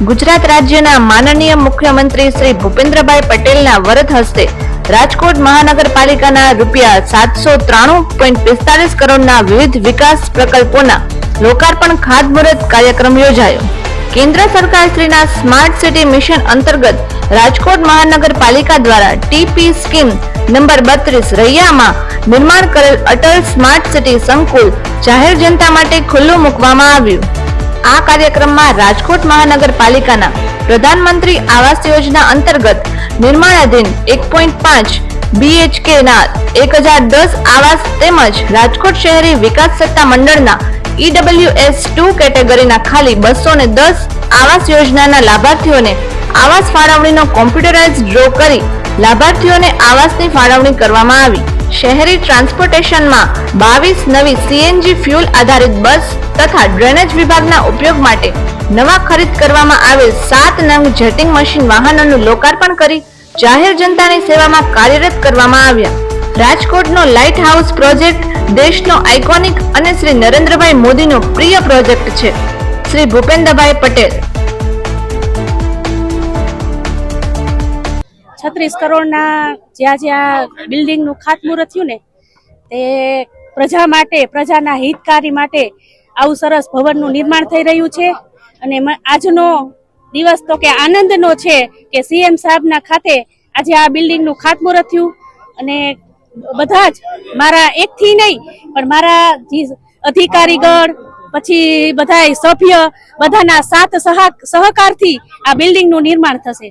ગુજરાત રાજ્યના માનનીય મુખ્યમંત્રી શ્રી ભૂપેન્દ્રભાઈ પટેલના વરદ હસ્તે રાજકોટ મહાનગરપાલિકાના ₹793.45 કરોડના વિવિધ વિકાસ પ્રકલ્પોના લોકાર્પણ ખાતમુહૂર્ત કાર્યક્રમ યોજાયો। કેન્દ્ર સરકાર શ્રીના સ્માર્ટ સિટી મિશન અંતર્ગત રાજકોટ મહાનગરપાલિકા દ્વારા ટીપી સ્કીમ નંબર 32 રૈયામાં નિર્માણ કરેલ અટલ સ્માર્ટ સિટી સંકુલ જાહેર જનતા માટે ખુલ્લું મૂકવામાં આવ્યું। આ કાર્યક્રમમાં રાજકોટ મહાનગરપાલિકાના પ્રધાનમંત્રી આવાસ યોજના અંતર્ગત નિર્માણાધીન 1.5 BHK ના 1010 આવાસ તેમજ રાજકોટ શહેરી વિકાસ સત્તા મંડળના EWS 2 કેટેગરીના ખાલી 210 આવાસ યોજનાના લાભાર્થીઓને આવાસ ફાળવણીનો કોમ્પ્યુટરાઇઝ ડ્રો કરી લાભાર્થીઓને આવાસની ફાળવણી કરવામાં આવી। શહેરી ટ્રાન્સપોર્ટેશનમાં 22 નવી CNG ફ્યુલ આધારિત બસ તથા ડ્રેનેજ વિભાગના ઉપયોગ માટે નવા ખરીદ કરવામાં આવેલ 7 નંગ જેટિંગ મશીન વાહનોનું લોકાર્પણ કરી જાહેર જનતાની સેવામાં કાર્યરત કરવામાં આવ્યા। રાજકોટનો લાઇટ હાઉસ પ્રોજેક્ટ દેશનો આઇકોનિક અને શ્રી નરેન્દ્રભાઈ મોદીનો પ્રિય પ્રોજેક્ટ છે। શ્રી ભૂપેન્દ્રભાઈ પટેલ 36 કરોડના જ્યાં બિલ્ડિંગનું ખાતમુહૂર્ત થયું ને તે પ્રજા માટે, પ્રજાના હિતકારી માટે આવું સરસ ભવનનું નિર્માણ થઈ રહ્યું છે। અને આજનો દિવસ તો કે આનંદનો છે કે CM સાહેબના ખાતે આજે આ બિલ્ડિંગનું ખાતમુહૂર્ત થયું અને બધા જ મારા એકથી નહીં પણ મારા અધિકારીગણ પછી બધા સભ્ય બધાના સાથ સહકારથી આ બિલ્ડિંગનું નિર્માણ થશે।